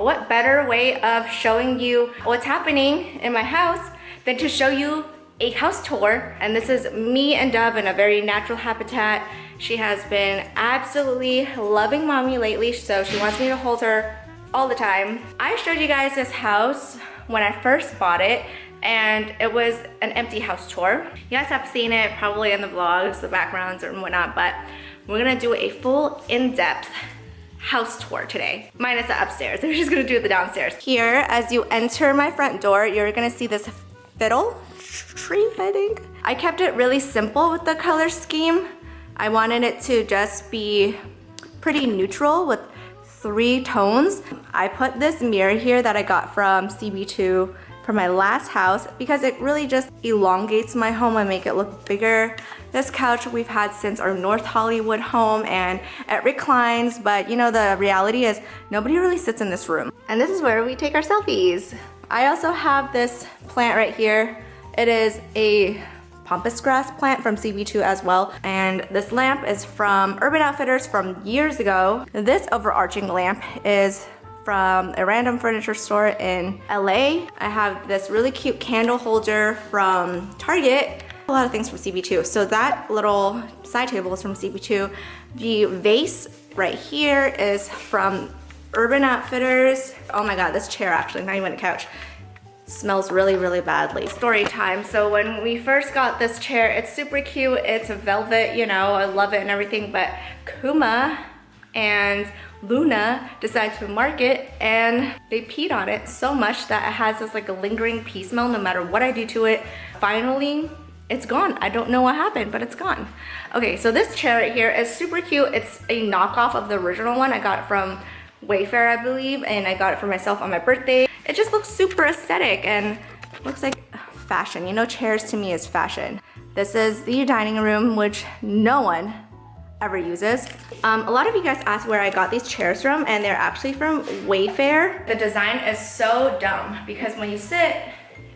what better way of showing you what's happening in my house than to show you a house tour. And this is me and Dove in a very natural habitat. She has been absolutely loving mommy lately, so she wants me to hold her all the time. I showed you guys this house when I first bought it, and it was an empty house tour. You guys have seen it probably in the vlogs, the backgrounds and whatnot, but we're gonna do a full in-depth house tour today. Minus the upstairs, we're just gonna do the downstairs. Here, as you enter my front door, you're gonna see this fiddle tree, I think. I kept it really simple with the color scheme. I wanted it to just be pretty neutral with 3 tones. I put this mirror here that I got from CB2 for my last house because it really just elongates my home and make it look bigger. This couch we've had since our North Hollywood home and it reclines, but you know, the reality is nobody really sits in this room. And this is where we take our selfies. I also have this plant right here. It is a pampas grass plant from CB2 as well. And this lamp is from Urban Outfitters from years ago. This overarching lamp is from a random furniture store in LA. I have this really cute candle holder from Target. A lot of things from CB2. So that little side table is from CB2. The vase right here is from Urban Outfitters. Oh my God, this chair actually, not even a couch, smells really, really badly. Story time. So when we first got this chair, it's super cute. It's a velvet, you know, I love it and everything, but Kuma and Luna decided to mark it and they peed on it so much that it has this like a lingering pee smell no matter what I do to it. Finally, it's gone. I don't know what happened, but it's gone. Okay, so this chair right here is super cute. It's a knockoff of the original one. I got it from Wayfair, I believe, and I got it for myself on my birthday. It just looks super aesthetic and looks like fashion. You know, chairs to me is fashion. This is the dining room, which no one ever uses. A lot of you guys asked where I got these chairs from, and they're actually from Wayfair. The design is so dumb because when you sit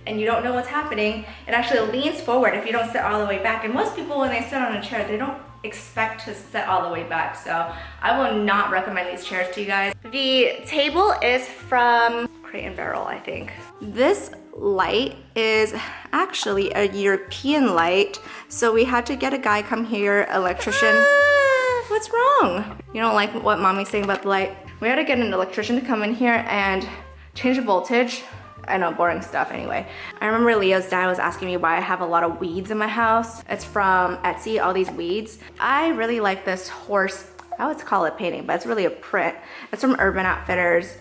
and you don't know what's happening, it actually leans forward if you don't sit all the way back. And most people, when they sit on a chair, they don't expect to sit all the way back. So I will not recommend these chairs to you guys. The table is from Crate & Barrel, I think. This light is actually a European light. So we had to get a guy come here, electrician. What's wrong? You don't like what mommy's saying about the light? We had to get an electrician to come in here and change the voltage. I know, boring stuff anyway. I remember Leo's dad was asking me why I have a lot of weeds in my house. It's from Etsy, all these weeds. I really like this horse, I would call it painting, but it's really a print. It's from Urban Outfitters.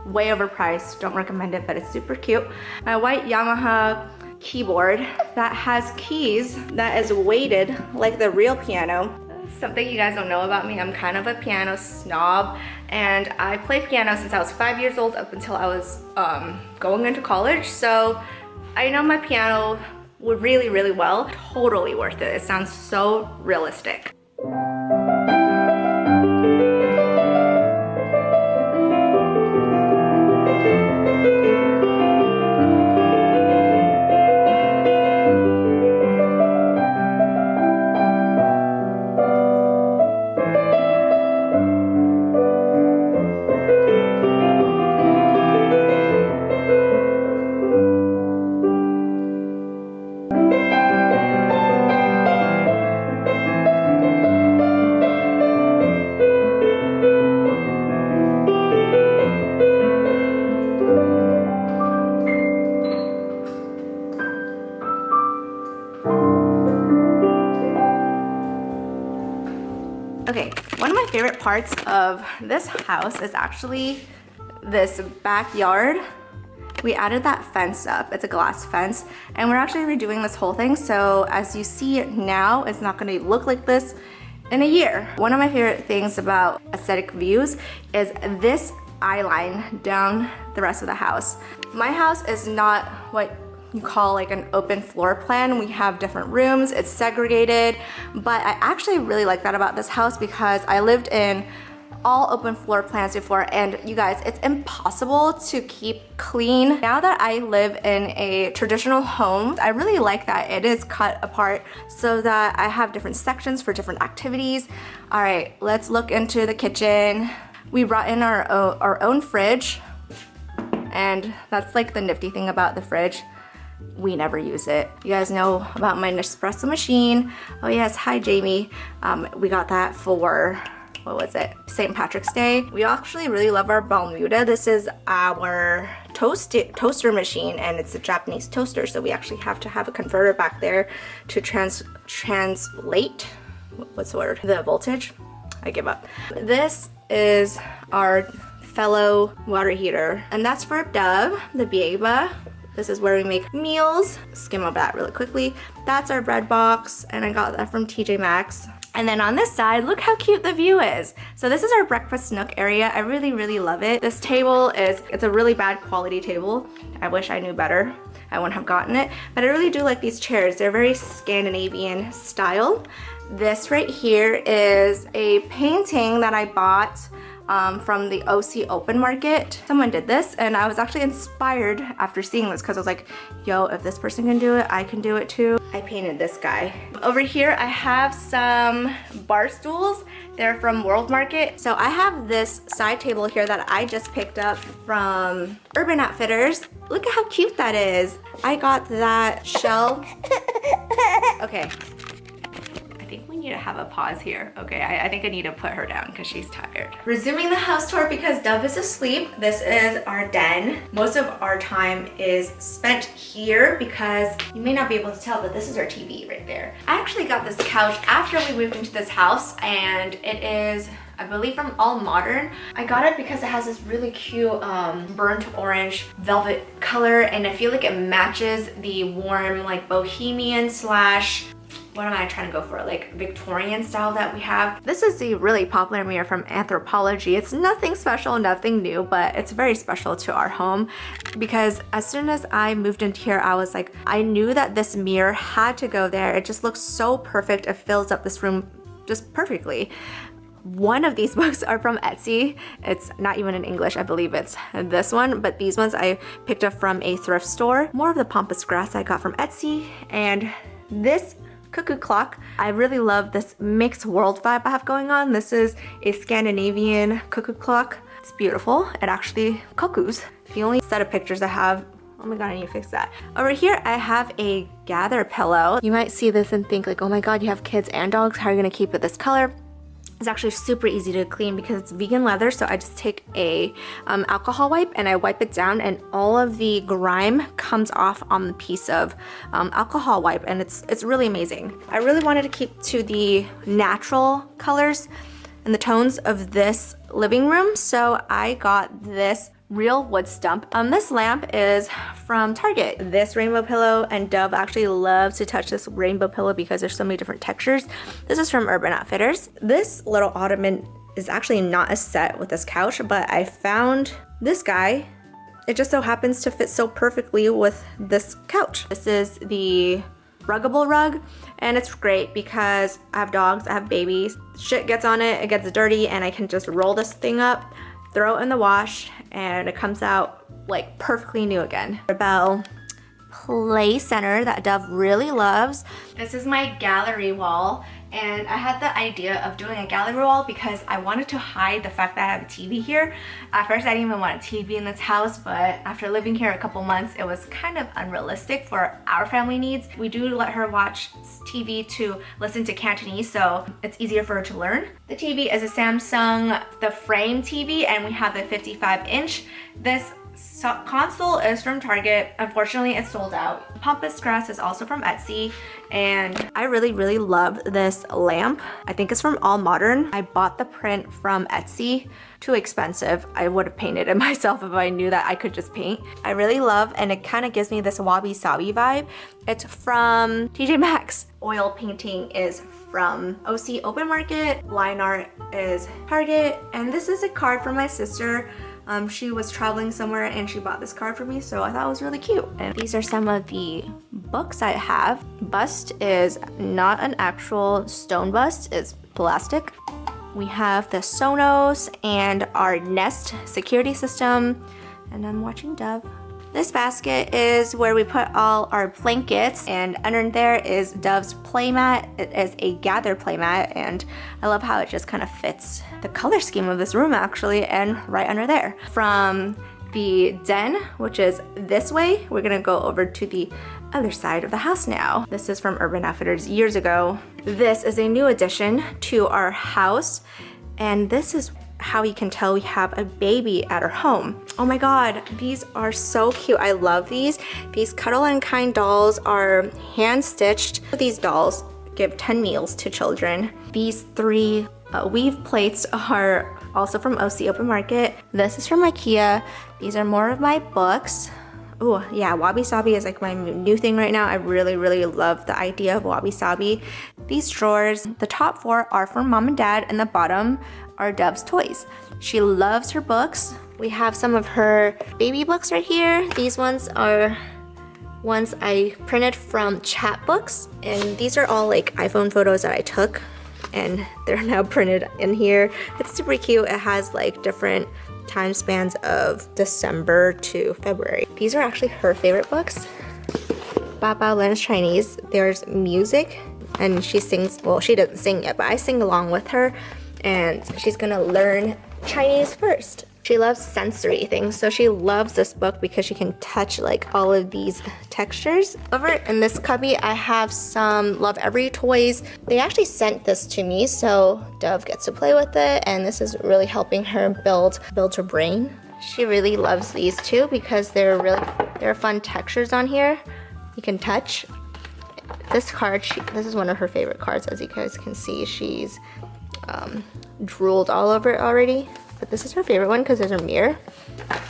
Way overpriced, don't recommend it, but it's super cute. My white Yamaha keyboard that has keys that is weighted like the real piano. Something you guys don't know about me, I'm kind of a piano snob, and I played piano since I was 5 years old up until I was going into college, so I know my piano would really, really well. Totally worth it. It sounds so realistic. Okay, one of my favorite parts of this house is actually this backyard. We added that fence up. It's a glass fence, and we're actually redoing this whole thing. So as you see it now, it's not gonna look like this in a year. One of my favorite things about aesthetic views is this eye line down the rest of the house. My house is not what you call like an open floor plan. We have different rooms, it's segregated, but I actually really like that about this house because I lived in all open floor plans before, and you guys, it's impossible to keep clean. Now that I live in a traditional home, I really like that it is cut apart so that I have different sections for different activities. All right, let's look into the kitchen. We brought in our own fridge. and that's like the nifty thing about the fridge. We never use it. You guys know about my Nespresso machine. Oh yes, hi Jamie. We got that for, what was it? St. Patrick's Day. We actually really love our Bermuda. This is our toaster machine, and it's a Japanese toaster, so we actually have to have a converter back there to translate, what's the word? The voltage. I give up. This is our fellow water heater, and that's for Dove, the Bieba. This is where we make meals. Skim over that really quickly. That's our bread box, and I got that from TJ Maxx. And then on this side, look how cute the view is. So this is our breakfast nook area. I really, really love it. This table it's a really bad quality table. I wish I knew better. I wouldn't have gotten it, but I really do like these chairs. They're very Scandinavian style. This right here is a painting that I bought from the OC Open Market. Someone did this, and I was actually inspired after seeing this because I was like, yo, if this person can do it, I can do it too. I painted this guy. Over here, I have some bar stools. They're from World Market. So I have this side table here that I just picked up from Urban Outfitters. Look at how cute that is. I got that shell. Okay. I think we need to have a pause here. Okay, I think I need to put her down because she's tired. Resuming the house tour because Dove is asleep. This is our den. Most of our time is spent here because you may not be able to tell, but this is our TV right there. I actually got this couch after we moved into this house, and it is, I believe, from All Modern. I got it because it has this really cute burnt orange velvet color, and I feel like it matches the warm like bohemian slash, what am I trying to go for? Like Victorian style that we have. This is the really popular mirror from Anthropologie. It's nothing special, nothing new, but it's very special to our home because as soon as I moved into here, I was like, I knew that this mirror had to go there. It just looks so perfect. It fills up this room just perfectly. One of these books are from Etsy. It's not even in English, I believe it's this one, but these ones I picked up from a thrift store. More of the pampas grass I got from Etsy, and this Cuckoo Clock. I really love this mixed world vibe I have going on. This is a Scandinavian cuckoo clock. It's beautiful. It actually cuckoos. The only set of pictures I have, oh my god, I need to fix that. Over here, I have a gather pillow. You might see this and think like, oh my god, you have kids and dogs. How are you gonna keep it this color? It's actually super easy to clean because it's vegan leather, so I just take a alcohol wipe and I wipe it down, and all of the grime comes off on the piece of alcohol wipe, and it's really amazing. I really wanted to keep to the natural colors and the tones of this living room, so I got this real wood stump. This lamp is from Target. This rainbow pillow, and Dove actually loves to touch this rainbow pillow because there's so many different textures. This is from Urban Outfitters. This little ottoman is actually not a set with this couch, but I found this guy. It just so happens to fit so perfectly with this couch. This is the Ruggable rug, and it's great because I have dogs, I have babies. Shit gets on it, it gets dirty, and I can just roll this thing up, throw it in the wash, and it comes out like perfectly new again. Rebel Play Center that Dove really loves. This is my gallery wall, and I had the idea of doing a gallery wall because I wanted to hide the fact that I have a TV here. At first I didn't even want a TV in this house, but after living here a couple months, it was kind of unrealistic for our family needs. We do let her watch TV to listen to Cantonese, so it's easier for her to learn. The TV is a Samsung, the frame TV, and we have the 55-inch. This console is from Target. Unfortunately, it's sold out. Pampas grass is also from Etsy, and I really love this lamp. I think it's from All Modern. I bought the print from Etsy. Too expensive. I would have painted it myself if I knew that I could just paint. I really love, and it kind of gives me this wabi-sabi vibe. It's from TJ Maxx. Oil painting is from OC Open Market. Line art is Target, and this is a card from my sister. She was traveling somewhere and she bought this card for me, so I thought it was really cute. And these are some of the books I have. Bust is not an actual stone bust, it's plastic. We have the Sonos and our Nest security system, and I'm watching Dove. This basket is where we put all our blankets, and under there is Dove's playmat. It is a gather playmat, and I love how it just kind of fits the color scheme of this room actually, and right under there. From the den, which is this way. We're gonna go over to the other side of the house now. This is from Urban Outfitters years ago. This is a new addition to our house, and this is how you can tell we have a baby at our home. Oh my god, these are so cute. I love these. These Cuddle and Kind dolls are hand stitched. These dolls give 10 meals to children. These 3 weave plates are also from OC Open Market. This is from IKEA. These are more of my books. Oh yeah, Wabi Sabi is like my new thing right now. I really love the idea of Wabi Sabi. These drawers, the top 4 are for mom and dad, and the bottom are Dove's toys. She loves her books. We have some of her baby books right here. These ones are ones I printed from chapbooks, and these are all like iPhone photos that I took, and they're now printed in here. It's super cute. It has like different time spans of December to February. These are actually her favorite books. Baba learns Chinese. There's music, and she sings, well, she doesn't sing it, but I sing along with her, and she's gonna learn Chinese first. She loves sensory things, so she loves this book because she can touch like all of these textures. Over in this cubby, I have some Love Every toys. They actually sent this to me, so Dove gets to play with it, and this is really helping her build her brain. She really loves these too because there are fun textures on here. You can touch. This card, this is one of her favorite cards, as you guys can see. She's drooled all over it already. But this is her favorite one because there's a mirror.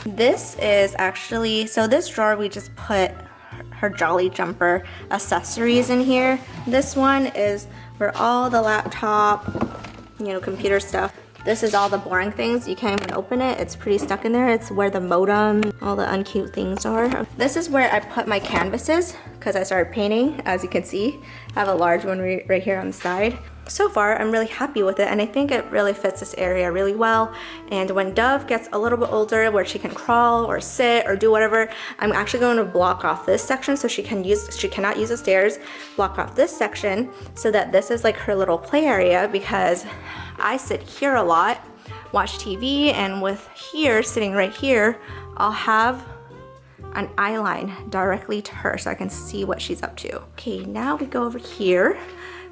This is actually, so this drawer we just put her Jolly Jumper accessories in here. This one is for all the laptop, computer stuff. This is all the boring things. You can't even open it. It's pretty stuck in there. It's where the modem, all the uncute things are. This is where I put my canvases because I started painting, as you can see. I have a large one right here on the side. So far, I'm really happy with it, and I think it really fits this area really well. And when Dove gets a little bit older, where she can crawl or sit or do whatever, I'm actually going to block off this section so she cannot use the stairs. Block off this section so that this is like her little play area, because I sit here a lot, watch TV, and with here, sitting right here, I'll have an eye line directly to her so I can see what she's up to. Okay, now we go over here.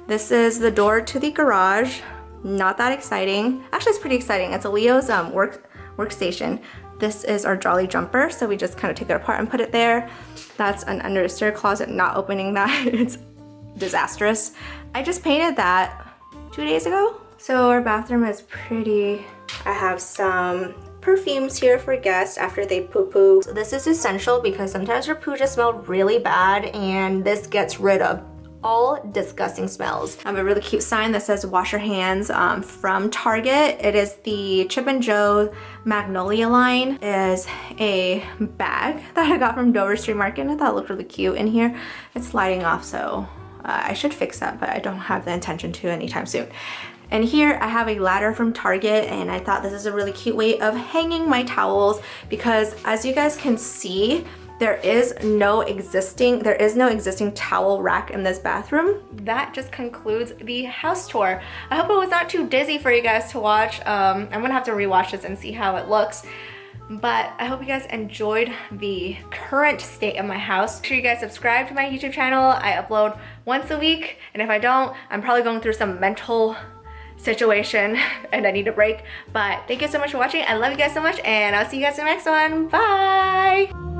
This is the door to the garage. Not that exciting. Actually, it's pretty exciting. It's a Leo's workstation. This is our Jolly Jumper, so we just kind of take it apart and put it there. That's an under the stair closet. Not opening that. It's disastrous. I just painted that 2 days ago. So our bathroom is pretty. I have some perfumes here for guests after they poo-poo. So this is essential because sometimes your poo just smells really bad, and this gets rid of all disgusting smells. I have a really cute sign that says wash your hands from Target. It is the Chip and Jo Magnolia line. It is a bag that I got from Dover Street Market, and I thought it looked really cute in here. It's sliding off, so I should fix that, but I don't have the intention to anytime soon. And here I have a ladder from Target, and I thought this is a really cute way of hanging my towels because, as you guys can see, there is no existing towel rack in this bathroom. That just concludes the house tour. I hope it was not too dizzy for you guys to watch. I'm gonna have to rewatch this and see how it looks. But I hope you guys enjoyed the current state of my house. Make sure you guys subscribe to my YouTube channel. I upload once a week, and if I don't, I'm probably going through some mental situation and I need a break. But thank you so much for watching. I love you guys so much, and I'll see you guys in the next one. Bye!